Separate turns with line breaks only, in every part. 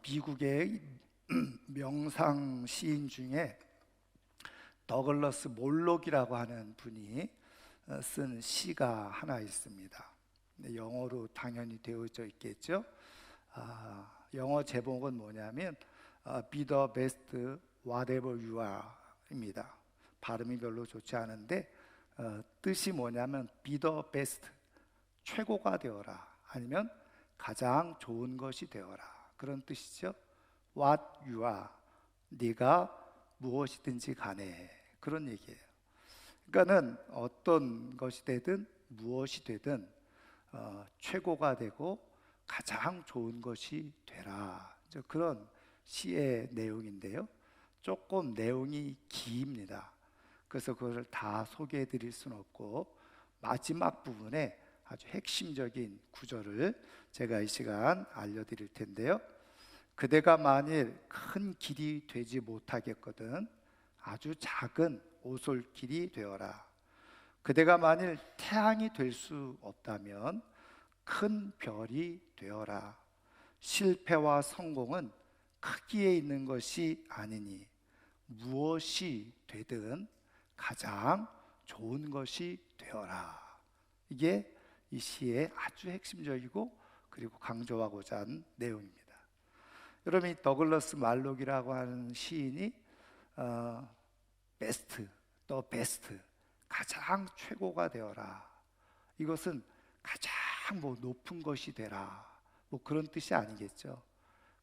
미국의 명상 시인 중에 더글러스 몰록이라고 하는 분이 쓴 시가 하나 있습니다. 영어로 당연히 되어져 있겠죠. 영어 제목은 뭐냐면 Be the best whatever you are 입니다. 발음이 별로 좋지 않은데 뜻이 뭐냐면 Be the best, 최고가 되어라, 아니면 가장 좋은 것이 되어라, 그런 뜻이죠. What you are, 네가 무엇이든지 간에, 그런 얘기예요. 그러니까는 어떤 것이 되든 무엇이 되든 최고가 되고 가장 좋은 것이 되라, 그런 시의 내용인데요. 조금 내용이 깁니다. 그래서 그것을 다 소개해 드릴 수는 없고, 마지막 부분에 아주 핵심적인 구절을 제가 이 시간 알려드릴 텐데요. 그대가 만일 큰 길이 되지 못하겠거든 아주 작은 오솔길이 되어라. 그대가 만일 태양이 될 수 없다면 큰 별이 되어라. 실패와 성공은 크기에 있는 것이 아니니 무엇이 되든 가장 좋은 것이 되어라. 이게 이 시의 아주 핵심적이고 그리고 강조하고자 하는 내용입니다. 여러분, 이 더글러스 말록이라고 하는 시인이 베스트, 더 베스트, 가장 최고가 되어라, 이것은 가장 높은 것이 되라, 그런 뜻이 아니겠죠.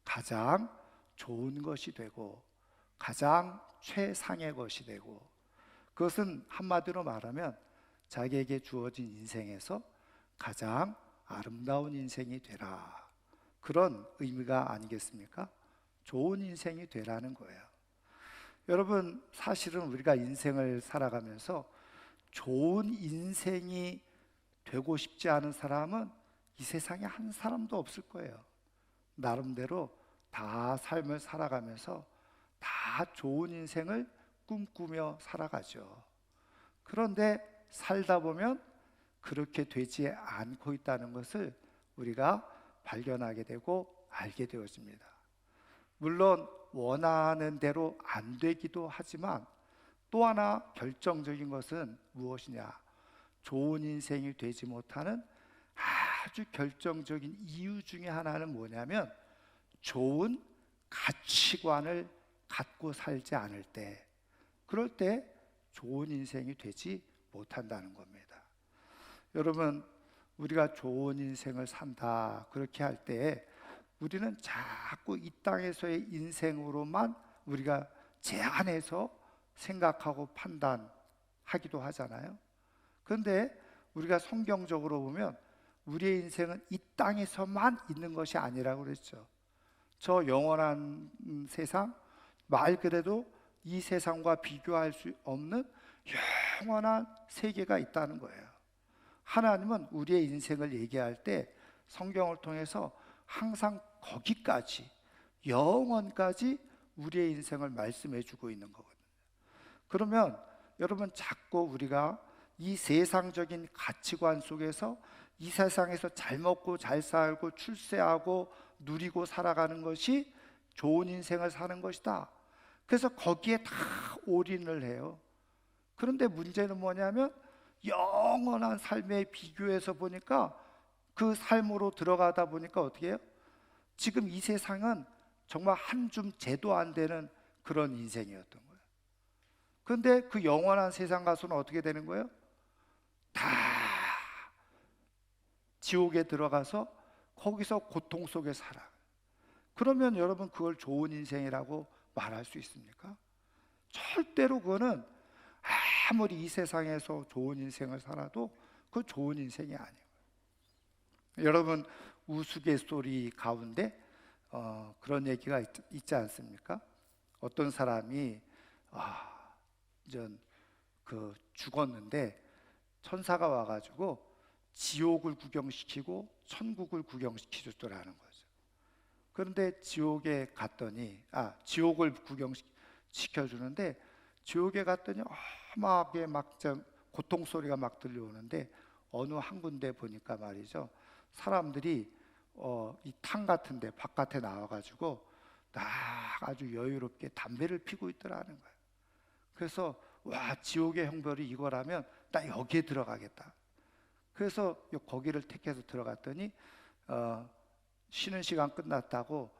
가장 좋은 것이 되고 가장 최상의 것이 되고, 그것은 한마디로 말하면 자기에게 주어진 인생에서 가장 아름다운 인생이 되라, 그런 의미가 아니겠습니까? 좋은 인생이 되라는 거예요. 여러분, 사실은 우리가 인생을 살아가면서 좋은 인생이 되고 싶지 않은 사람은 이 세상에 한 사람도 없을 거예요. 나름대로 다 삶을 살아가면서 다 좋은 인생을 꿈꾸며 살아가죠. 그런데 살다 보면 그렇게 되지 않고 있다는 것을 우리가 발견하게 되고 알게 되어집니다. 물론 원하는 대로 안 되기도 하지만 또 하나 결정적인 것은 무엇이냐? 좋은 인생이 되지 못하는 아주 결정적인 이유 중에 하나는 뭐냐면 좋은 가치관을 갖고 살지 않을 때, 그럴 때 좋은 인생이 되지 못한다는 겁니다. 여러분, 우리가 좋은 인생을 산다 그렇게 할 때 우리는 자꾸 이 땅에서의 인생으로만 우리가 제한해서 생각하고 판단하기도 하잖아요. 그런데 우리가 성경적으로 보면 우리의 인생은 이 땅에서만 있는 것이 아니라고 그랬죠. 저 영원한 세상, 말 그대로 이 세상과 비교할 수 없는 영원한 세계가 있다는 거예요. 하나님은 우리의 인생을 얘기할 때 성경을 통해서 항상 거기까지, 영원까지 우리의 인생을 말씀해 주고 있는 거거든요. 그러면 여러분, 자꾸 우리가 이 세상적인 가치관 속에서 이 세상에서 잘 먹고 잘 살고 출세하고 누리고 살아가는 것이 좋은 인생을 사는 것이다, 그래서 거기에 다 올인을 해요. 그런데 문제는 뭐냐면 영원한 삶에 비교해서 보니까, 그 삶으로 들어가다 보니까 어떻게 해요? 지금 이 세상은 정말 한 줌 재도 안 되는 그런 인생이었던 거예요. 그런데 그 영원한 세상 가서는 어떻게 되는 거예요? 다 지옥에 들어가서 거기서 고통 속에 살아. 그러면 여러분, 그걸 좋은 인생이라고 말할 수 있습니까? 절대로 그거는, 아무리 이 세상에서 좋은 인생을 살아도 그 좋은 인생이 아니에요. 여러분, 우스갯소리 가운데 그런 얘기가 있지 않습니까? 어떤 사람이 죽었는데 천사가 와가지고 지옥을 구경시키고 천국을 구경시켜줬더라는 거죠. 그런데 지옥에 갔더니 지옥을 구경시켜주는데 지옥에 갔더니 험하게 고통 소리가 막 들려오는데 어느 한 군데 보니까 말이죠, 사람들이 이 탕 같은데 바깥에 나와가지고 딱 아주 여유롭게 담배를 피고 있더라는 거예요. 그래서 와, 지옥의 형벌이 이거라면 나 여기에 들어가겠다. 그래서 거기를 택해서 들어갔더니 쉬는 시간 끝났다고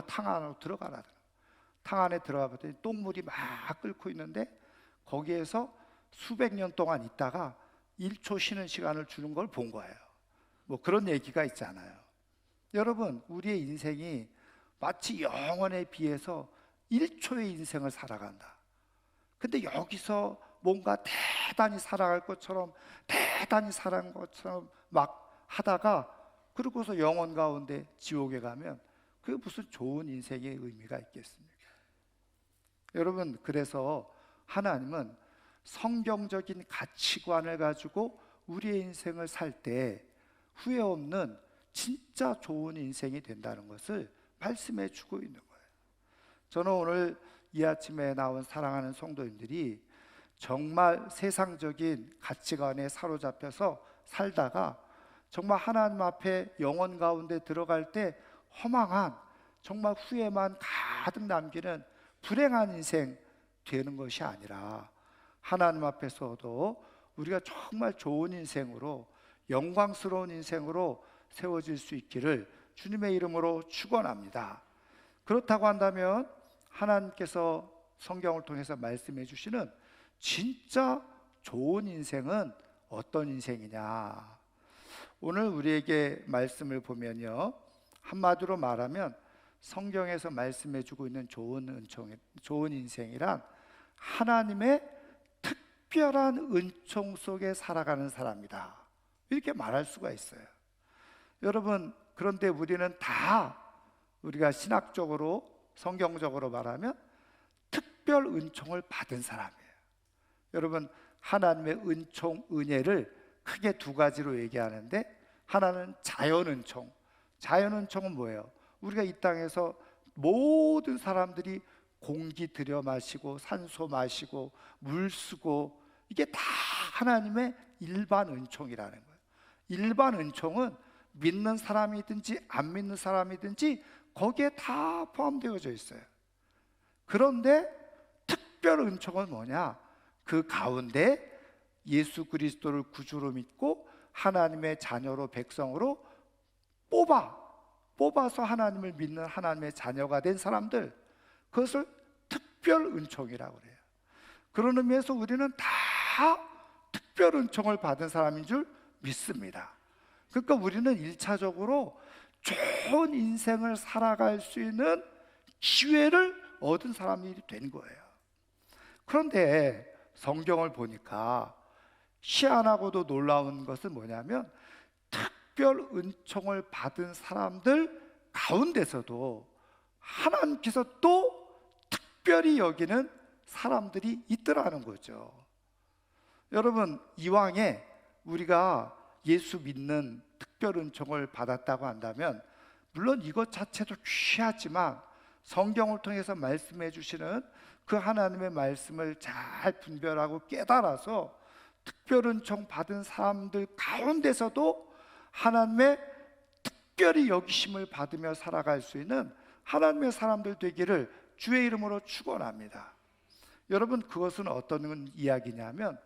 탕 안으로 들어가라. 탕 안에 들어가 봤더니 똥물이 막 끓고 있는데 거기에서 수백 년 동안 있다가 1초 쉬는 시간을 주는 걸 본 거예요. 뭐 그런 얘기가 있잖아요. 여러분, 우리의 인생이 마치 영원에 비해서 1초의 인생을 살아간다. 근데 여기서 뭔가 대단히 살아갈 것처럼 대단히 살아간 것처럼 막 하다가 그러고서 영원 가운데 지옥에 가면 그게 무슨 좋은 인생의 의미가 있겠습니까? 여러분, 그래서 하나님은 성경적인 가치관을 가지고 우리의 인생을 살 때 후회 없는 진짜 좋은 인생이 된다는 것을 말씀해 주고 있는 거예요. 저는 오늘 이 아침에 나온 사랑하는 성도님들이 정말 세상적인 가치관에 사로잡혀서 살다가 정말 하나님 앞에 영원 가운데 들어갈 때 허망한, 정말 후회만 가득 남기는 불행한 인생 되는 것이 아니라 하나님 앞에서도 우리가 정말 좋은 인생으로, 영광스러운 인생으로 세워질 수 있기를 주님의 이름으로 축원합니다. 그렇다고 한다면 하나님께서 성경을 통해서 말씀해 주시는 진짜 좋은 인생은 어떤 인생이냐? 오늘 우리에게 말씀을 보면요, 한마디로 말하면 성경에서 말씀해 주고 있는 좋은 인생이란 하나님의 특별한 은총 속에 살아가는 사람이다, 이렇게 말할 수가 있어요. 여러분, 그런데 우리는 다 우리가 신학적으로 성경적으로 말하면 특별 은총을 받은 사람이에요. 여러분, 하나님의 은총, 은혜를 크게 두 가지로 얘기하는데, 하나는 자연 은총. 자연 은총은 뭐예요? 우리가 이 땅에서 모든 사람들이 공기 들여 마시고 산소 마시고 물 쓰고, 이게 다 하나님의 일반 은총이라는 거예요. 일반 은총은 믿는 사람이든지 안 믿는 사람이든지 거기에 다 포함되어져 있어요. 그런데 특별 은총은 뭐냐? 그 가운데 예수 그리스도를 구주로 믿고 하나님의 자녀로, 백성으로 뽑아서 하나님을 믿는 하나님의 자녀가 된 사람들, 그것을 특별 은총이라고 그래요. 그런 의미에서 우리는 다 특별 은총을 받은 사람인 줄 믿습니다. 그러니까 우리는 1차적으로 좋은 인생을 살아갈 수 있는 기회를 얻은 사람이 된 거예요. 그런데 성경을 보니까 희한하고도 놀라운 것은 뭐냐면, 특별 은총을 받은 사람들 가운데서도 하나님께서 또 특별히 여기는 사람들이 있더라는 거죠. 여러분, 이왕에 우리가 예수 믿는 특별 은총을 받았다고 한다면, 물론 이것 자체도 귀하지만 성경을 통해서 말씀해 주시는 그 하나님의 말씀을 잘 분별하고 깨달아서 특별 은총 받은 사람들 가운데서도 하나님의 특별히 여기심을 받으며 살아갈 수 있는 하나님의 사람들 되기를 주의 이름으로 축원합니다. 여러분, 그것은 어떤 이야기냐면,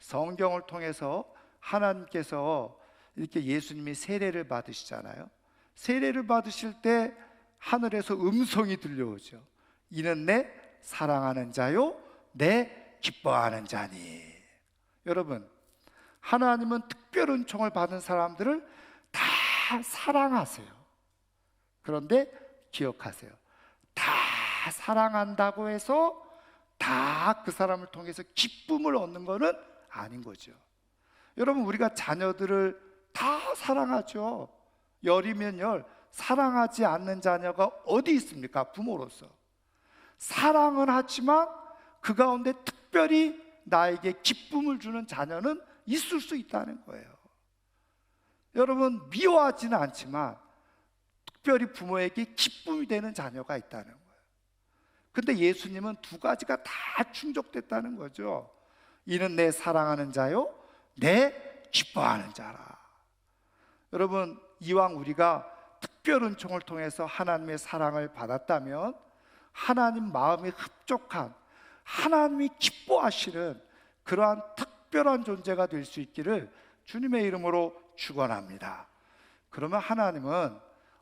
성경을 통해서 하나님께서 이렇게 예수님이 세례를 받으시잖아요. 세례를 받으실 때 하늘에서 음성이 들려오죠. 이는 내 사랑하는 자요, 내 기뻐하는 자니. 여러분, 하나님은 특별 은총을 받은 사람들을 다 사랑하세요. 그런데 기억하세요, 다 사랑한다고 해서 다 그 사람을 통해서 기쁨을 얻는 것은 아닌 거죠. 여러분, 우리가 자녀들을 다 사랑하죠. 열이면 열, 사랑하지 않는 자녀가 어디 있습니까? 부모로서 사랑은 하지만 그 가운데 특별히 나에게 기쁨을 주는 자녀는 있을 수 있다는 거예요. 여러분, 미워하지는 않지만 특별히 부모에게 기쁨이 되는 자녀가 있다는 거예요. 근데 예수님은 두 가지가 다 충족됐다는 거죠. 이는 내 사랑하는 자요, 내 기뻐하는 자라. 여러분, 이왕 우리가 특별 은총을 통해서 하나님의 사랑을 받았다면 하나님 마음에 흡족한, 하나님이 기뻐하시는 그러한 특별한 존재가 될 수 있기를 주님의 이름으로 축원합니다. 그러면 하나님은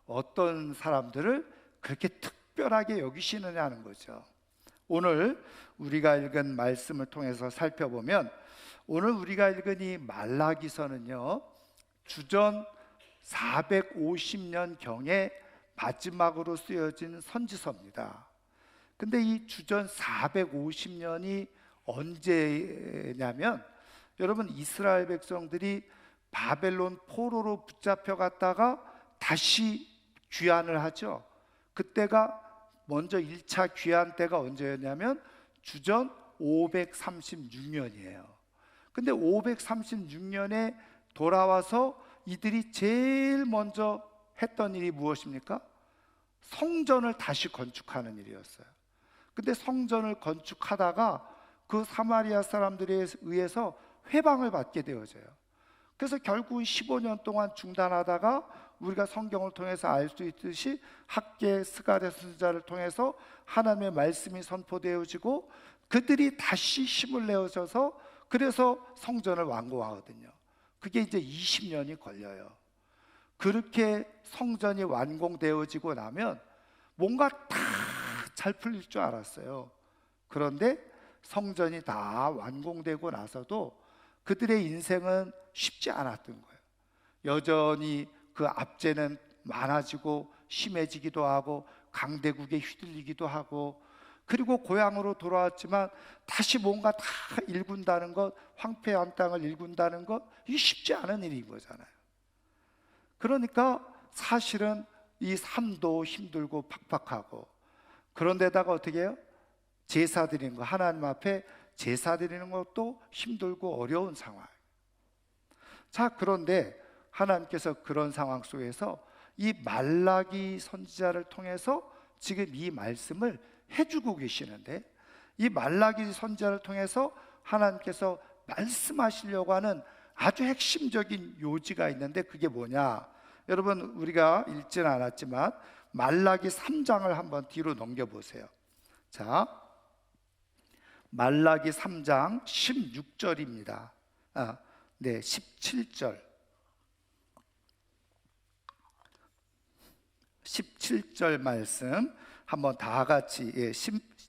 어떤 사람들을 그렇게 특별하게 여기시느냐는 거죠. 오늘 우리가 읽은 말씀을 통해서 살펴보면, 오늘 우리가 읽은 이 말라기서는요, 주전 450년 경에 마지막으로 쓰여진 선지서입니다. 근데 이 주전 450년이 언제냐면, 여러분, 이스라엘 백성들이 바벨론 포로로 붙잡혀 갔다가 다시 귀환을 하죠. 그때가 먼저 1차 귀환 때가 언제였냐면 주전 536년이에요. 근데 536년에 돌아와서 이들이 제일 먼저 했던 일이 무엇입니까? 성전을 다시 건축하는 일이었어요. 근데 성전을 건축하다가 그 사마리아 사람들에 의해서 회방을 받게 되어져요. 그래서 결국은 15년 동안 중단하다가 우리가 성경을 통해서 알 수 있듯이 학개 스가랴 선지자를 통해서 하나님의 말씀이 선포되어지고 그들이 다시 힘을 내어져서 그래서 성전을 완공하거든요. 그게 이제 20년이 걸려요. 그렇게 성전이 완공되어지고 나면 뭔가 다 잘 풀릴 줄 알았어요. 그런데 성전이 다 완공되고 나서도 그들의 인생은 쉽지 않았던 거예요. 여전히 그 압제는 많아지고 심해지기도 하고 강대국에 휘둘리기도 하고, 그리고 고향으로 돌아왔지만 다시 뭔가 다 일군다는 것, 황폐한 땅을 일군다는 것, 이게 쉽지 않은 일인 거잖아요. 그러니까 사실은 이 삶도 힘들고 팍팍하고, 그런데다가 어떻게 해요? 제사 드리는 거, 하나님 앞에 제사 드리는 것도 힘들고 어려운 상황. 자, 그런데 하나님께서 그런 상황 속에서 이 말라기 선지자를 통해서 지금 이 말씀을 해주고 계시는데, 이 말라기 선지자를 통해서 하나님께서 말씀하시려고 하는 아주 핵심적인 요지가 있는데 그게 뭐냐? 여러분, 우리가 읽지는 않았지만 말라기 3장을 한번 뒤로 넘겨보세요. 자, 말라기 3장 16절입니다. 17절. 17절 말씀 한번 다 같이,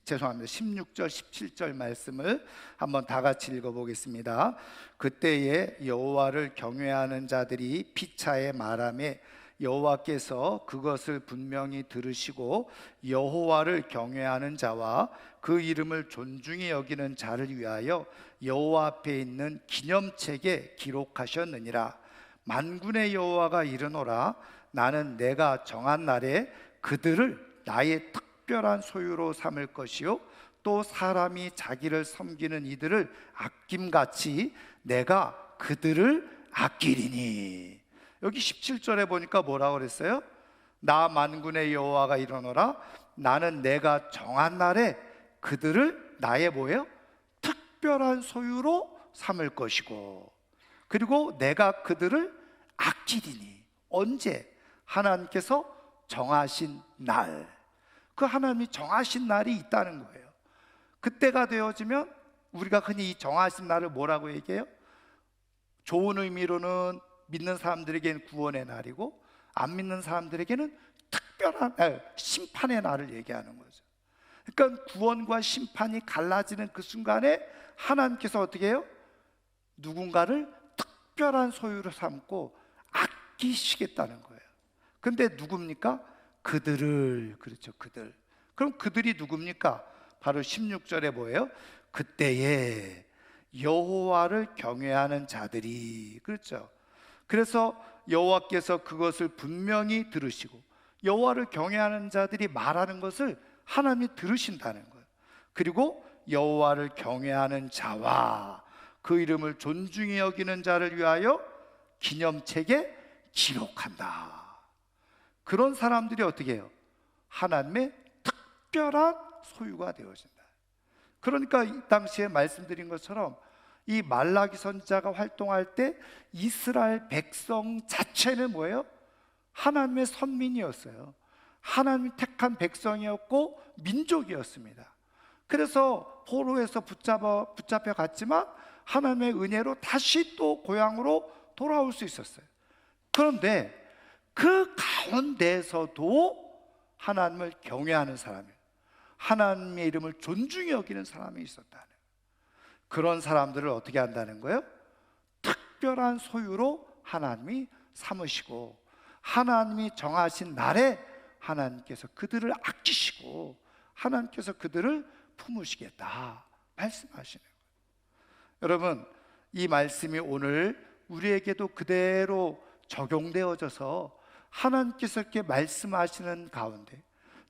죄송합니다. 16절, 17절 말씀을 한번 다 같이 읽어보겠습니다. 그때에 여호와를 경외하는 자들이 피차에 말하매 여호와께서 그것을 분명히 들으시고 여호와를 경외하는 자와 그 이름을 존중히 여기는 자를 위하여 여호와 앞에 있는 기념책에 기록하셨느니라. 만군의 여호와가 이르노라. 나는 내가 정한 날에 그들을 나의 특별한 소유로 삼을 것이요 또 사람이 자기를 섬기는 이들을 아낌같이 내가 그들을 아끼리니. 여기 17절에 보니까 뭐라고 그랬어요? 나 만군의 여호와가 이르노라. 나는 내가 정한 날에 그들을 나의 뭐예요? 특별한 소유로 삼을 것이고, 그리고 내가 그들을 아끼리니. 언제? 하나님께서 정하신 날. 그 하나님이 정하신 날이 있다는 거예요. 그때가 되어지면 우리가 흔히 이 정하신 날을 뭐라고 얘기해요? 좋은 의미로는 믿는 사람들에게는 구원의 날이고, 안 믿는 사람들에게는 특별한 심판의 날을 얘기하는 거죠. 그러니까 구원과 심판이 갈라지는 그 순간에 하나님께서 어떻게 해요? 누군가를 특별한 소유로 삼고 아끼시겠다는 거예요. 근데 누굽니까? 그들을. 그렇죠, 그들. 그럼 그들이 누굽니까? 바로 16절에 뭐예요? 그때에 여호와를 경외하는 자들이. 그렇죠. 그래서 여호와께서 그것을 분명히 들으시고, 여호와를 경외하는 자들이 말하는 것을 하나님이 들으신다는 거예요. 그리고 여호와를 경외하는 자와 그 이름을 존중히 여기는 자를 위하여 기념책에 기록한다. 그런 사람들이 어떻게 해요? 하나님의 특별한 소유가 되어진다. 그러니까 이 당시에 말씀드린 것처럼 이 말라기 선지자가 활동할 때 이스라엘 백성 자체는 뭐예요? 하나님의 선민이었어요. 하나님이 택한 백성이었고 민족이었습니다. 그래서 포로에서 붙잡혀 갔지만 하나님의 은혜로 다시 또 고향으로 돌아올 수 있었어요. 그런데 그 가운데서도 하나님을 경외하는 사람이에요. 하나님의 이름을 존중히 여기는 사람이 있었다는, 그런 사람들을 어떻게 한다는 거예요? 특별한 소유로 하나님이 삼으시고, 하나님이 정하신 날에 하나님께서 그들을 아끼시고 하나님께서 그들을 품으시겠다 말씀하시는 거예요. 여러분, 이 말씀이 오늘 우리에게도 그대로 적용되어져서 하나님께서 이렇게 말씀하시는 가운데,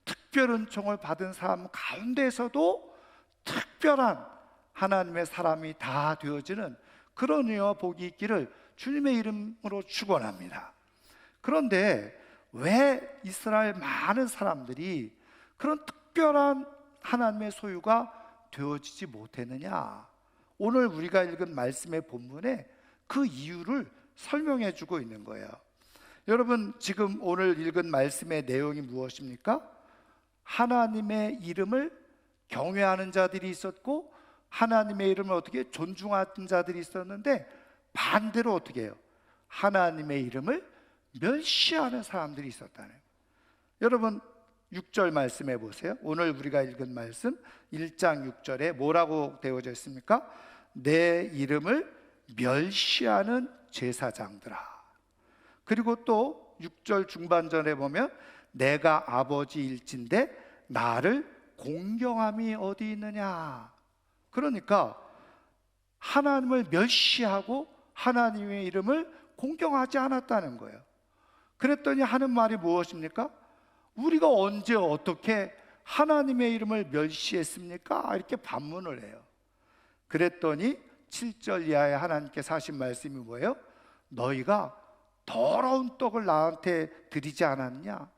특별 은총을 받은 사람 가운데서도 특별한 하나님의 사람이 다 되어지는 그런 은혜와 복이 있기를 주님의 이름으로 축원합니다. 그런데 왜 이스라엘 많은 사람들이 그런 특별한 하나님의 소유가 되어지지 못했느냐? 오늘 우리가 읽은 말씀의 본문에 그 이유를 설명해 주고 있는 거예요. 여러분, 지금 오늘 읽은 말씀의 내용이 무엇입니까? 하나님의 이름을 경외하는 자들이 있었고, 하나님의 이름을 어떻게 존중하는 자들이 있었는데, 반대로 어떻게 해요? 하나님의 이름을 멸시하는 사람들이 있었다는 거예요. 여러분, 6절 말씀해 보세요. 오늘 우리가 읽은 말씀 1장 6절에 뭐라고 되어져 있습니까? 내 이름을 멸시하는 제사장들아. 그리고 또 6절 중반전에 보면 내가 아버지일진데 나를 공경함이 어디 있느냐. 그러니까 하나님을 멸시하고 하나님의 이름을 공경하지 않았다는 거예요. 그랬더니 하는 말이 무엇입니까? 우리가 언제 어떻게 하나님의 이름을 멸시했습니까? 이렇게 반문을 해요. 그랬더니 7절 이하에 하나님께서 하신 말씀이 뭐예요? 너희가 더러운 떡을 나한테 드리지 않았냐?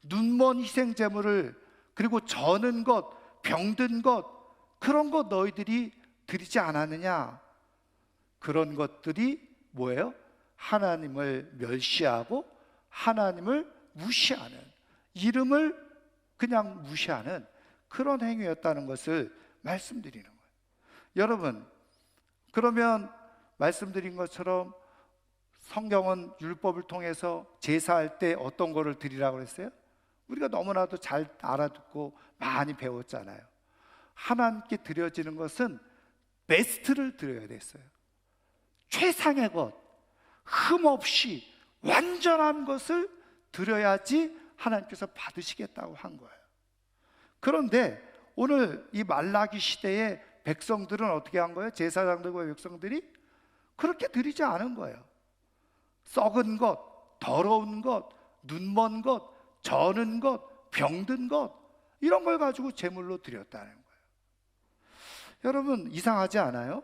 눈먼 희생제물을, 그리고 저는 것, 병든 것, 그런 것 너희들이 드리지 않았느냐? 그런 것들이 뭐예요? 하나님을 멸시하고 하나님을 무시하는, 이름을 그냥 무시하는 그런 행위였다는 것을 말씀드리는 거예요. 여러분, 그러면 말씀드린 것처럼 성경은 율법을 통해서 제사할 때 어떤 거를 드리라고 했어요? 우리가 너무나도 잘 알아듣고 많이 배웠잖아요. 하나님께 드려지는 것은 베스트를 드려야 됐어요. 최상의 것, 흠없이 완전한 것을 드려야지 하나님께서 받으시겠다고 한 거예요. 그런데 오늘 이 말라기 시대에 백성들은 어떻게 한 거예요? 제사장들과 백성들이 그렇게 드리지 않은 거예요. 썩은 것, 더러운 것, 눈먼 것, 저는 것, 병든 것, 이런 걸 가지고 제물로 드렸다는 거예요. 여러분, 이상하지 않아요?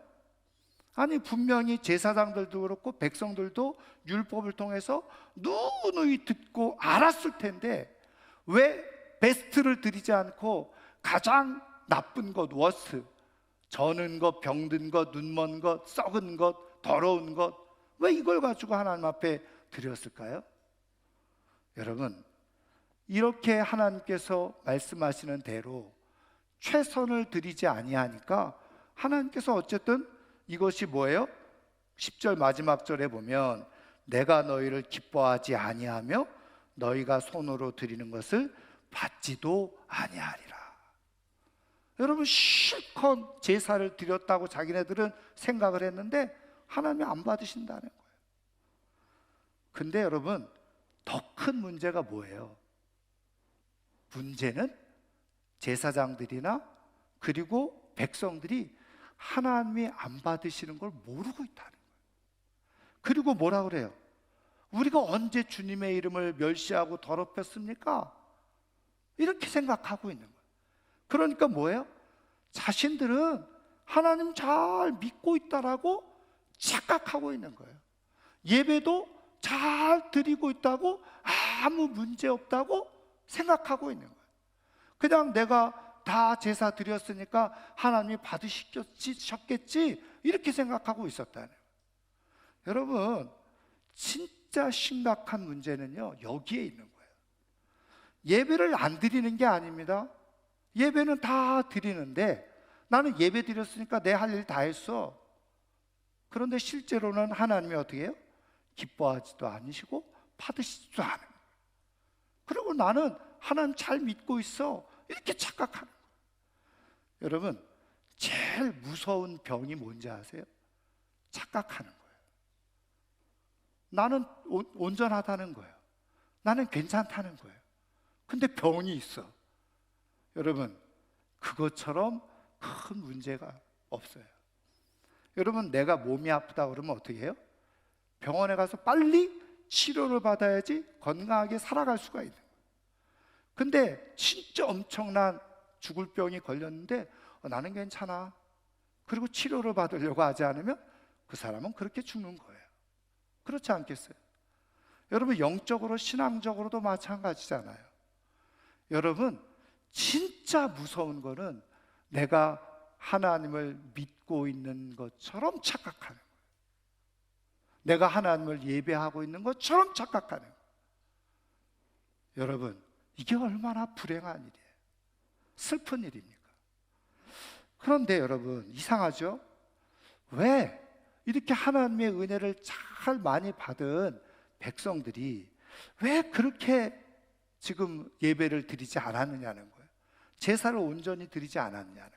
아니, 분명히 제사장들도 그렇고 백성들도 율법을 통해서 누누이 듣고 알았을 텐데 왜 베스트를 드리지 않고 가장 나쁜 것, 워스트, 저는 것, 병든 것, 눈먼 것, 썩은 것, 더러운 것, 왜 이걸 가지고 하나님 앞에 드렸을까요? 여러분, 이렇게 하나님께서 말씀하시는 대로 최선을 드리지 아니하니까 하나님께서 어쨌든 이것이 뭐예요? 10절 마지막 절에 보면 내가 너희를 기뻐하지 아니하며 너희가 손으로 드리는 것을 받지도 아니하리라. 여러분, 실컷 제사를 드렸다고 자기네들은 생각을 했는데 하나님이 안 받으신다는 거예요. 근데 여러분, 더 큰 문제가 뭐예요? 문제는 제사장들이나 그리고 백성들이 하나님이 안 받으시는 걸 모르고 있다는 거예요. 그리고 뭐라 그래요? 우리가 언제 주님의 이름을 멸시하고 더럽혔습니까? 이렇게 생각하고 있는 거예요. 그러니까 뭐예요? 자신들은 하나님 잘 믿고 있다라고 착각하고 있는 거예요. 예배도 잘 드리고 있다고, 아무 문제 없다고 생각하고 있는 거예요. 그냥 내가 다 제사 드렸으니까 하나님이 받으셨겠지, 이렇게 생각하고 있었다는 거예요. 여러분, 진짜 심각한 문제는요, 여기에 있는 거예요. 예배를 안 드리는 게 아닙니다. 예배는 다 드리는데 나는 예배 드렸으니까 내 할 일 다 했어. 그런데 실제로는 하나님이 어떻게 해요? 기뻐하지도 않으시고 받으시지도 않아요. 그리고 나는 하나님 잘 믿고 있어, 이렇게 착각하는 거예요. 여러분, 제일 무서운 병이 뭔지 아세요? 착각하는 거예요. 나는 온전하다는 거예요. 나는 괜찮다는 거예요. 근데 병이 있어. 여러분, 그것처럼 큰 문제가 없어요. 여러분, 내가 몸이 아프다 그러면 어떻게 해요? 병원에 가서 빨리 치료를 받아야지 건강하게 살아갈 수가 있는 거예요. 근데 진짜 엄청난 죽을 병이 걸렸는데 나는 괜찮아, 그리고 치료를 받으려고 하지 않으면 그 사람은 그렇게 죽는 거예요. 그렇지 않겠어요? 여러분, 영적으로 신앙적으로도 마찬가지잖아요. 여러분, 진짜 무서운 거는 내가 하나님을 믿고 있는 것처럼 착각하는 거예요. 내가 하나님을 예배하고 있는 것처럼 착각하는 거예요. 여러분, 이게 얼마나 불행한 일이에요. 슬픈 일입니까? 그런데 여러분, 이상하죠? 왜 이렇게 하나님의 은혜를 잘 많이 받은 백성들이 왜 그렇게 지금 예배를 드리지 않았느냐는 거예요. 제사를 온전히 드리지 않았느냐는 거예요.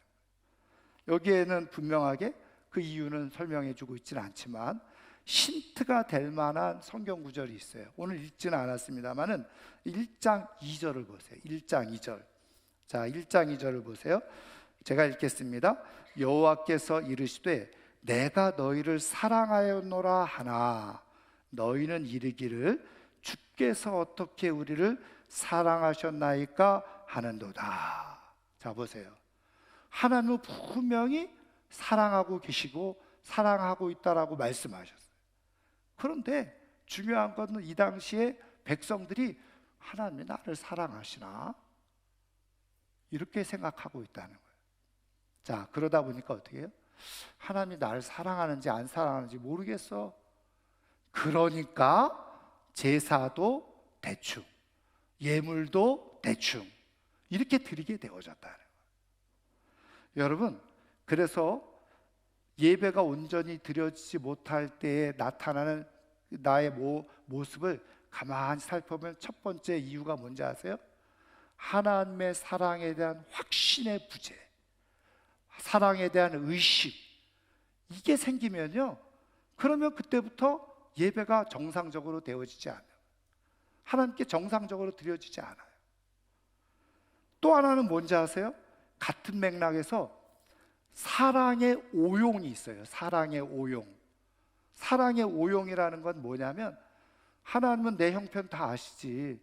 여기에는 분명하게 그 이유는 설명해 주고 있지는 않지만 힌트가 될 만한 성경 구절이 있어요. 오늘 읽지는 않았습니다만은 1장 2절을 보세요. 1장 2절. 자, 1장 2절을 보세요. 제가 읽겠습니다. 여호와께서 이르시되 내가 너희를 사랑하였노라 하나 너희는 이르기를 주께서 어떻게 우리를 사랑하셨나이까 하는도다. 자, 보세요. 하나님은 분명히 사랑하고 계시고 사랑하고 있다라고 말씀하셨어요. 그런데 중요한 것은 이 당시에 백성들이 하나님이 나를 사랑하시나? 이렇게 생각하고 있다는 거예요. 자, 그러다 보니까 어떻게 해요? 하나님이 나를 사랑하는지 안 사랑하는지 모르겠어. 그러니까 제사도 대충, 예물도 대충 이렇게 드리게 되어졌다는 거예요. 여러분, 그래서 예배가 온전히 드려지지 못할 때에 나타나는 나의 모습을 가만히 살펴보면 첫 번째 이유가 뭔지 아세요? 하나님의 사랑에 대한 확신의 부재, 사랑에 대한 의심, 이게 생기면요, 그러면 그때부터 예배가 정상적으로 되어지지 않아요. 하나님께 정상적으로 드려지지 않아요. 또 하나는 뭔지 아세요? 같은 맥락에서 사랑의 오용이 있어요. 사랑의 오용. 사랑의 오용이라는 건 뭐냐면 하나님은 내 형편 다 아시지.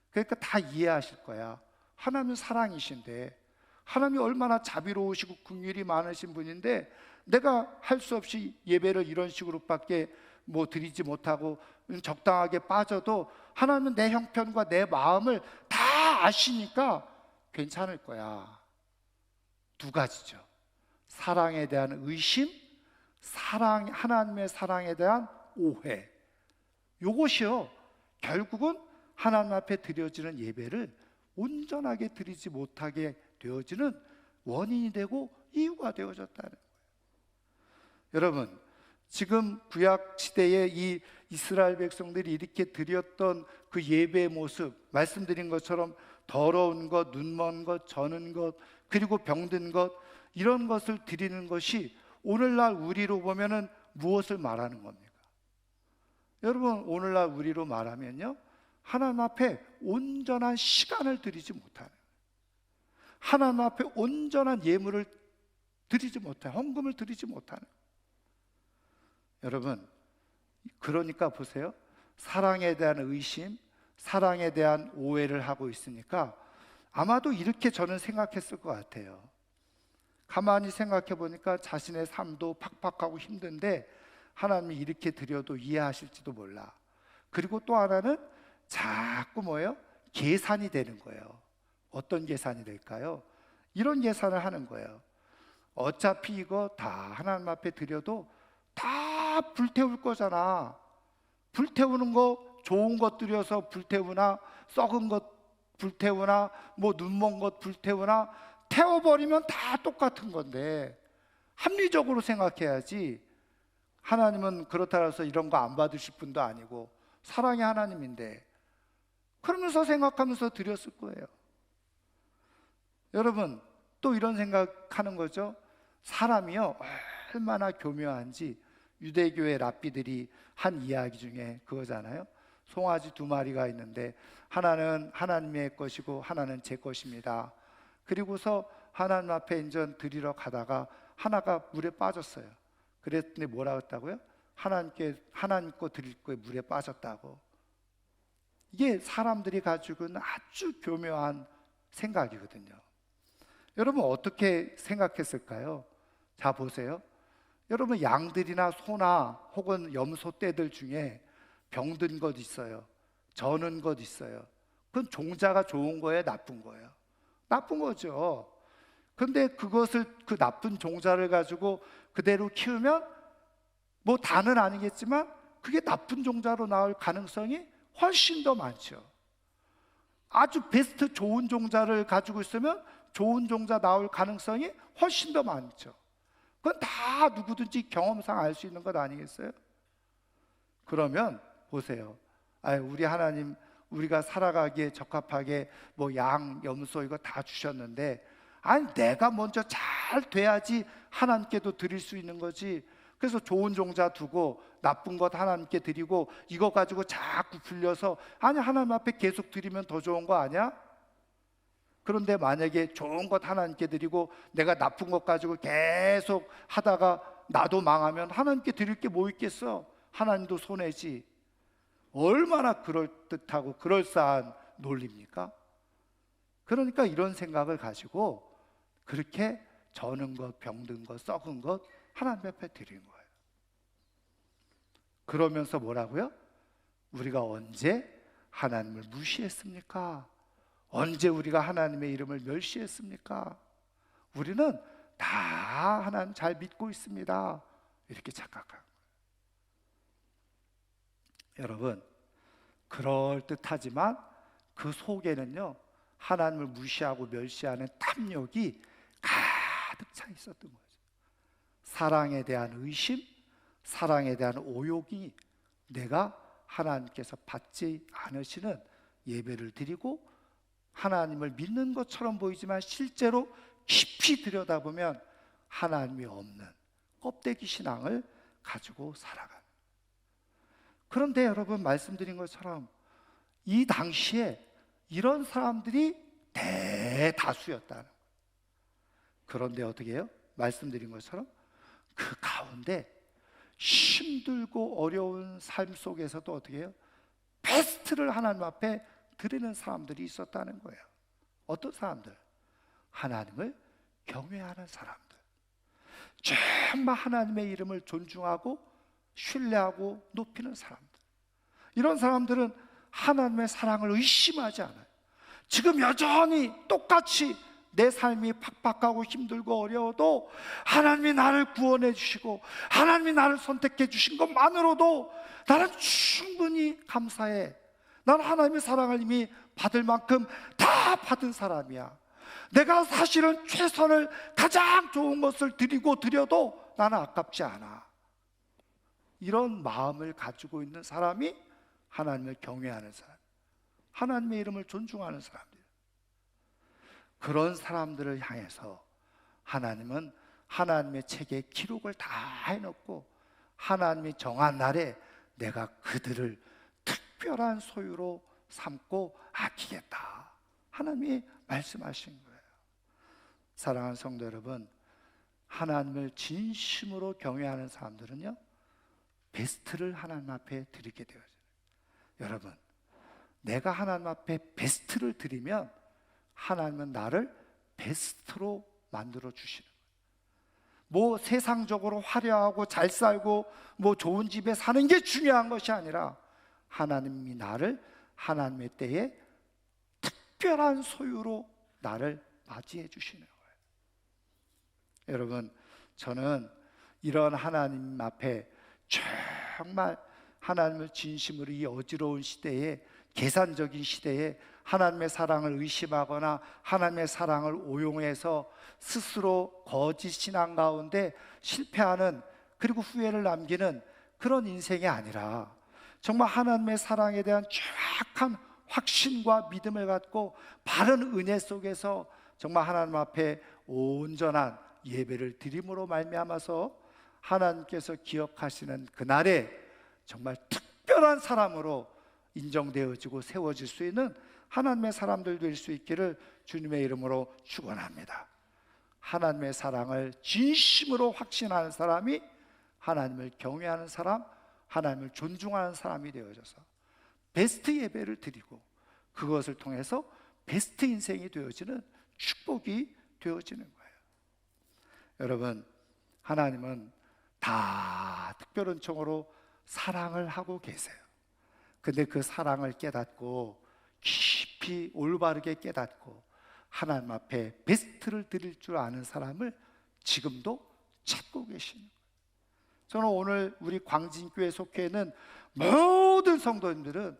그러니까 다 이해하실 거야. 하나님은 사랑이신데, 하나님이 얼마나 자비로우시고 긍휼이 많으신 분인데 내가 할 수 없이 예배를 이런 식으로밖에 드리지 못하고 적당하게 빠져도 하나님은 내 형편과 내 마음을 다 아시니까 괜찮을 거야. 두 가지죠. 사랑에 대한 의심, 하나님의 사랑에 대한 오해. 이것이요, 결국은 하나님 앞에 드려지는 예배를 온전하게 드리지 못하게 되어지는 원인이 되고 이유가 되어졌다는 거예요. 여러분, 지금 구약 시대에 이 이스라엘 백성들이 이렇게 드렸던 그 예배의 모습, 말씀드린 것처럼 더러운 것, 눈먼 것, 저는 것, 그리고 병든 것, 이런 것을 드리는 것이 오늘날 우리로 보면은 무엇을 말하는 겁니까? 여러분, 오늘날 우리로 말하면요, 하나님 앞에 온전한 시간을 드리지 못하는, 하나님 앞에 온전한 예물을 드리지 못하는, 헌금을 드리지 못하는. 여러분, 그러니까 보세요. 사랑에 대한 의심, 사랑에 대한 오해를 하고 있으니까 아마도 이렇게 저는 생각했을 것 같아요. 가만히 생각해 보니까 자신의 삶도 팍팍하고 힘든데 하나님이 이렇게 드려도 이해하실지도 몰라. 그리고 또 하나는 자꾸 뭐예요? 계산이 되는 거예요. 어떤 계산이 될까요? 이런 계산을 하는 거예요. 어차피 이거 다 하나님 앞에 드려도 다 불태울 거잖아. 불태우는 거 좋은 것 드려서 불태우나 썩은 것 불태우나 뭐 눈먼 것 불태우나 태워버리면 다 똑같은 건데 합리적으로 생각해야지. 하나님은 그렇다 해서 이런 거 안 받으실 분도 아니고 사랑의 하나님인데 그러면서 생각하면서 드렸을 거예요. 여러분 또 이런 생각하는 거죠. 사람이요 얼마나 교묘한지 유대교의 랍비들이 한 이야기 중에 그거잖아요. 송아지 두 마리가 있는데 하나는 하나님의 것이고 하나는 제 것입니다. 그리고서 하나님 앞에 인전 드리러 가다가 하나가 물에 빠졌어요. 그랬더니 뭐라 했다고요? 하나님 거 드릴 거에 물에 빠졌다고. 이게 사람들이 가지고 있는 아주 교묘한 생각이거든요. 여러분 어떻게 생각했을까요? 자 보세요. 여러분 양들이나 소나 혹은 염소 떼들 중에 병든 것 있어요. 저는 것 있어요. 그건 종자가 좋은 거예요, 나쁜 거예요? 나쁜 거죠. 근데 그것을 그 나쁜 종자를 가지고 그대로 키우면 뭐 다는 아니겠지만 그게 나쁜 종자로 나올 가능성이 훨씬 더 많죠. 아주 베스트 좋은 종자를 가지고 있으면 좋은 종자 나올 가능성이 훨씬 더 많죠. 그건 다 누구든지 경험상 알 수 있는 것 아니겠어요? 그러면 보세요. 우리 하나님 우리가 살아가기에 적합하게 뭐 양, 염소 이거 다 주셨는데 내가 먼저 잘 돼야지 하나님께도 드릴 수 있는 거지. 그래서 좋은 종자 두고 나쁜 것 하나님께 드리고 이거 가지고 자꾸 불려서 하나님 앞에 계속 드리면 더 좋은 거 아니야? 그런데 만약에 좋은 것 하나님께 드리고 내가 나쁜 것 가지고 계속 하다가 나도 망하면 하나님께 드릴 게 뭐 있겠어? 하나님도 손해지. 얼마나 그럴듯하고 그럴싸한 논리입니까? 그러니까 이런 생각을 가지고 그렇게 저는 것, 병든 것, 썩은 것 하나님 앞에 드리는 거예요. 그러면서 뭐라고요? 우리가 언제 하나님을 무시했습니까? 언제 우리가 하나님의 이름을 멸시했습니까? 우리는 다 하나님 잘 믿고 있습니다. 이렇게 착각하는 거예요. 여러분 그럴듯하지만 그 속에는요 하나님을 무시하고 멸시하는 탐욕이 가득 차 있었던 거죠. 사랑에 대한 의심, 사랑에 대한 오욕이 내가 하나님께서 받지 않으시는 예배를 드리고 하나님을 믿는 것처럼 보이지만 실제로 깊이 들여다보면 하나님이 없는 껍데기 신앙을 가지고 살아가는. 그런데 여러분 말씀드린 것처럼 이 당시에 이런 사람들이 대다수였다는 거예요. 그런데 어떻게 해요? 말씀드린 것처럼 그 가운데 힘들고 어려운 삶 속에서도 어떻게 해요? 베스트를 하나님 앞에 드리는 사람들이 있었다는 거예요. 어떤 사람들? 하나님을 경외하는 사람들, 정말 하나님의 이름을 존중하고 신뢰하고 높이는 사람들. 이런 사람들은 하나님의 사랑을 의심하지 않아요. 지금 여전히 똑같이 내 삶이 팍팍하고 힘들고 어려워도 하나님이 나를 구원해 주시고 하나님이 나를 선택해 주신 것만으로도 나는 충분히 감사해. 나는 하나님의 사랑을 이미 받을 만큼 다 받은 사람이야. 내가 사실은 최선을 가장 좋은 것을 드려도 나는 아깝지 않아. 이런 마음을 가지고 있는 사람이 하나님을 경외하는 사람, 하나님의 이름을 존중하는 사람들. 그런 사람들을 향해서 하나님은 하나님의 책에 기록을 다 해놓고 하나님이 정한 날에 내가 그들을 특별한 소유로 삼고 아끼겠다, 하나님이 말씀하신 거예요. 사랑하는 성도 여러분, 하나님을 진심으로 경외하는 사람들은요 베스트를 하나님 앞에 드리게 되어져요. 여러분, 내가 하나님 앞에 베스트를 드리면 하나님은 나를 베스트로 만들어 주시는 거예요. 뭐 세상적으로 화려하고 잘 살고 뭐 좋은 집에 사는 게 중요한 것이 아니라 하나님이 나를 하나님의 때에 특별한 소유로 나를 맞이해 주시는 거예요. 여러분, 저는 이런 하나님 앞에 정말 하나님을 진심으로 이 어지러운 시대에, 계산적인 시대에 하나님의 사랑을 의심하거나 하나님의 사랑을 오용해서 스스로 거짓 신앙 가운데 실패하는, 그리고 후회를 남기는 그런 인생이 아니라 정말 하나님의 사랑에 대한 정확한 확신과 믿음을 갖고 바른 은혜 속에서 정말 하나님 앞에 온전한 예배를 드림으로 말미암아서 하나님께서 기억하시는 그날에 정말 특별한 사람으로 인정되어지고 세워질 수 있는 하나님의 사람들 될 수 있기를 주님의 이름으로 축원합니다. 하나님의 사랑을 진심으로 확신하는 사람이 하나님을 경외하는 사람, 하나님을 존중하는 사람이 되어져서 베스트 예배를 드리고 그것을 통해서 베스트 인생이 되어지는 축복이 되어지는 거예요. 여러분, 하나님은 다 특별은총으로 사랑을 하고 계세요. 근데 그 사랑을 깨닫고 깊이 올바르게 깨닫고 하나님 앞에 베스트를 드릴 줄 아는 사람을 지금도 찾고 계시는 거예요. 저는 오늘 우리 광진교회 속해 있는 모든 성도님들은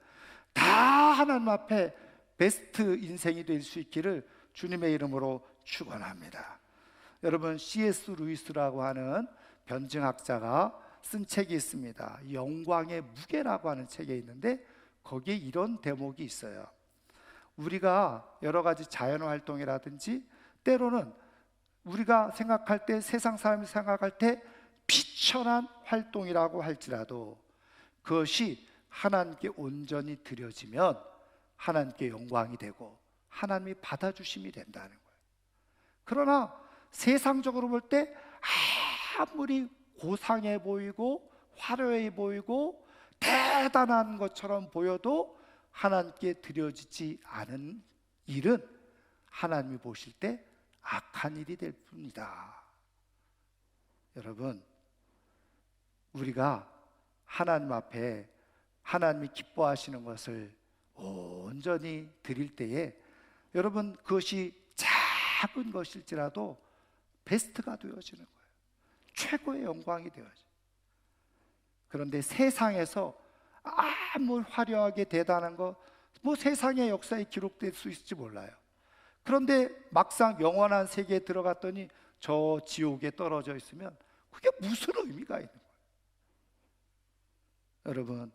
다 하나님 앞에 베스트 인생이 될 수 있기를 주님의 이름으로 축원합니다. 여러분, C.S. 루이스라고 하는 변증학자가 쓴 책이 있습니다. 영광의 무게라고 하는 책이 있는데 거기에 이런 대목이 있어요. 우리가 여러 가지 자연활동이라든지 때로는 우리가 생각할 때, 세상 사람이 생각할 때 비천한 활동이라고 할지라도 그것이 하나님께 온전히 드려지면 하나님께 영광이 되고 하나님이 받아주심이 된다는 거예요. 그러나 세상적으로 볼 때 아무리 고상해 보이고 화려해 보이고 대단한 것처럼 보여도 하나님께 드려지지 않은 일은 하나님이 보실 때 악한 일이 될 뿐이다. 여러분, 우리가 하나님 앞에 하나님이 기뻐하시는 것을 온전히 드릴 때에 여러분, 그것이 작은 것일지라도 베스트가 되어지는 거예요. 최고의 영광이 되어져요. 그런데 세상에서 아무 화려하게 대단한 거, 뭐 세상의 역사에 기록될 수 있을지 몰라요. 그런데 막상 영원한 세계에 들어갔더니 저 지옥에 떨어져 있으면 그게 무슨 의미가 있는 거예요? 여러분,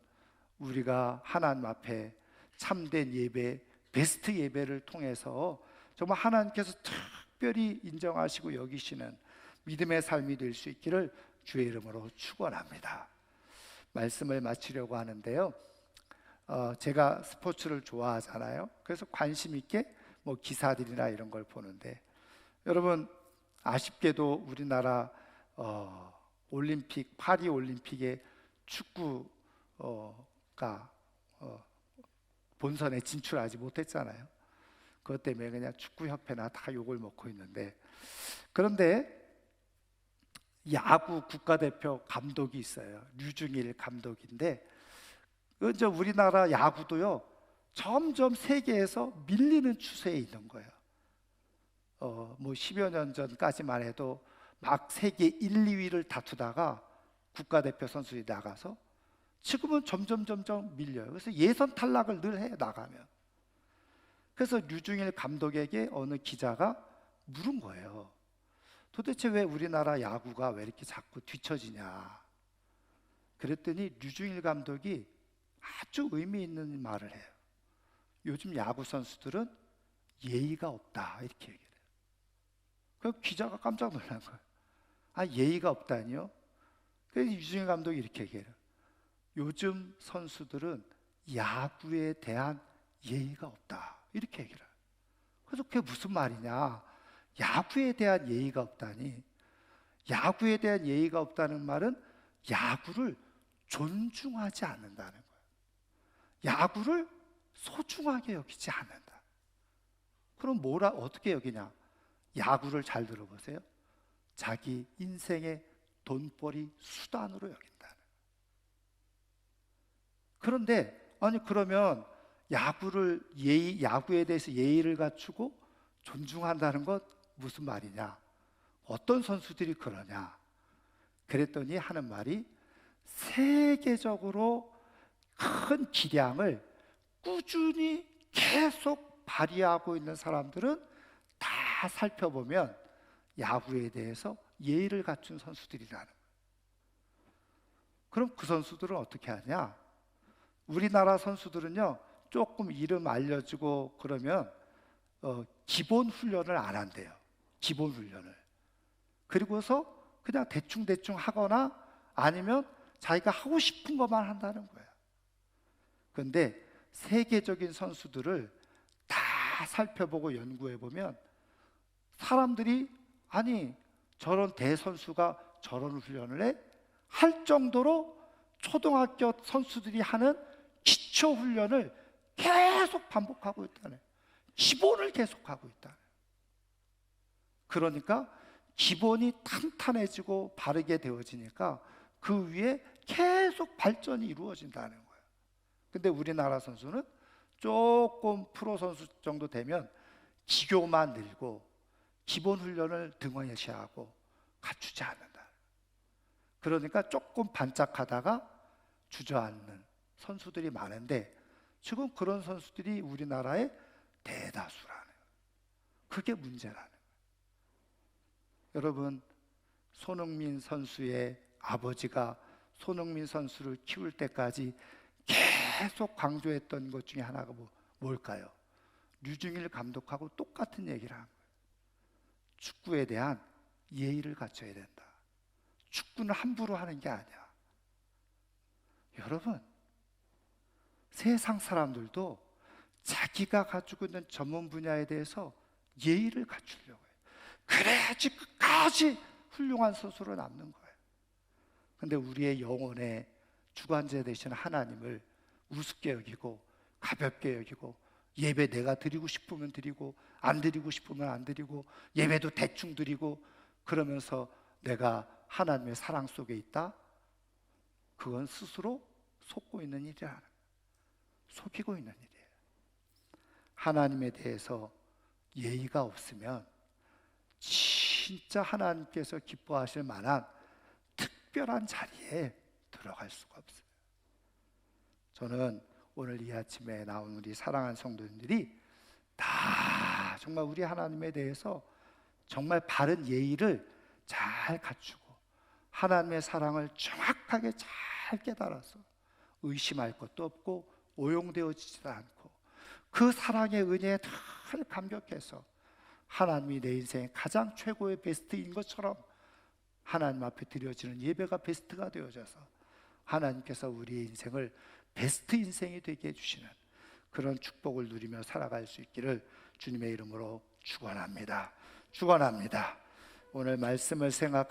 우리가 하나님 앞에 참된 예배, 베스트 예배를 통해서 정말 하나님께서 특별히 인정하시고 여기시는 믿음의 삶이 될 수 있기를 주의 이름으로 축원합니다. 말씀을 마치려고 하는데요, 제가 스포츠를 좋아하잖아요. 그래서 관심 있게 뭐 기사들이나 이런 걸 보는데, 여러분, 아쉽게도 우리나라 올림픽, 파리 올림픽에 축구가 본선에 진출하지 못했잖아요. 그것 때문에 그냥 축구협회나 다 욕을 먹고 있는데, 그런데 야구 국가대표 감독이 있어요. 류중일 감독인데, 이제 우리나라 야구도요 점점 세계에서 밀리는 추세에 있는 거예요. 뭐 10여 년 전까지만 해도 막 세계 1, 2위를 다투다가 국가대표 선수들이 나가서 지금은 점점 밀려요. 그래서 예선 탈락을 늘 해 나가면. 그래서 류중일 감독에게 어느 기자가 물은 거예요. 도대체 왜 우리나라 야구가 왜 이렇게 자꾸 뒤처지냐. 그랬더니 류중일 감독이 아주 의미 있는 말을 해요. 요즘 야구 선수들은 예의가 없다, 이렇게 얘기를 해요. 그 기자가 깜짝 놀란 거예요. 아, 예의가 없다니요? 그래서 류중일 감독이 이렇게 얘기해요. 요즘 선수들은 야구에 대한 예의가 없다, 이렇게 얘기를 해요. 그래서 그게 무슨 말이냐? 야구에 대한 예의가 없다니. 야구에 대한 예의가 없다는 말은 야구를 존중하지 않는다는 거예요. 야구를 소중하게 여기지 않는다. 그럼 어떻게 여기냐? 야구를 잘 들어보세요. 자기 인생의 돈벌이 수단으로 여긴다는. 그런데 아니, 그러면 야구에 대해서 예의를 갖추고 존중한다는 것 무슨 말이냐? 어떤 선수들이 그러냐? 그랬더니 하는 말이 세계적으로 큰 기량을 꾸준히 계속 발휘하고 있는 사람들은 다 살펴보면 야구에 대해서 예의를 갖춘 선수들이라는 거예요. 그럼 그 선수들은 어떻게 하냐? 우리나라 선수들은요, 조금 이름 알려주고 그러면 기본 훈련을 안 한대요. 기본 훈련을. 그리고서 그냥 대충대충 하거나 아니면 자기가 하고 싶은 것만 한다는 거예요. 그런데 세계적인 선수들을 다 살펴보고 연구해보면 사람들이 아니 저런 대선수가 저런 훈련을 해? 할 정도로 초등학교 선수들이 하는 기초 훈련을 계속 반복하고 있다네. 기본을 계속하고 있다네. 그러니까 기본이 탄탄해지고 바르게 되어지니까 그 위에 계속 발전이 이루어진다는 거예요. 근데 우리나라 선수는 조금 프로 선수 정도 되면 기교만 늘고 기본 훈련을 등한시하고 갖추지 않는다. 그러니까 조금 반짝하다가 주저앉는 선수들이 많은데 지금 그런 선수들이 우리나라의 대다수라는 거예요. 그게 문제라는 거예요. 여러분, 손흥민 선수의 아버지가 손흥민 선수를 키울 때까지 계속 강조했던 것 중에 하나가 뭘까요? 류중일 감독하고 똑같은 얘기를 한 거예요. 축구에 대한 예의를 갖춰야 된다. 축구는 함부로 하는 게 아니야. 여러분, 세상 사람들도 자기가 가지고 있는 전문 분야에 대해서 예의를 갖추려고 해요. 그래야지 끝까지 훌륭한 선수로 남는 거예요. 근데 우리의 영혼의 주관자 되시는 하나님을 우습게 여기고 가볍게 여기고 예배 내가 드리고 싶으면 드리고 안 드리고 싶으면 안 드리고 예배도 대충 드리고 그러면서 내가 하나님의 사랑 속에 있다? 그건 스스로 속고 있는 일이라는 거예요. 속이고 있는 일이에요. 하나님에 대해서 예의가 없으면 진짜 하나님께서 기뻐하실 만한 특별한 자리에 들어갈 수가 없어요. 저는 오늘 이 아침에 나온 우리 사랑하는 성도님들이 다 정말 우리 하나님에 대해서 정말 바른 예의를 잘 갖추고 하나님의 사랑을 정확하게 잘 깨달아서 의심할 것도 없고 오용되어지지도 않고 그 사랑의 은혜에 늘 감격해서 하나님이 내 인생의 가장 최고의 베스트인 것처럼 하나님 앞에 드려지는 예배가 베스트가 되어져서 하나님께서 우리의 인생을 베스트 인생이 되게 해주시는 그런 축복을 누리며 살아갈 수 있기를 주님의 이름으로 축원합니다. 축원합니다. 오늘 말씀을 생각하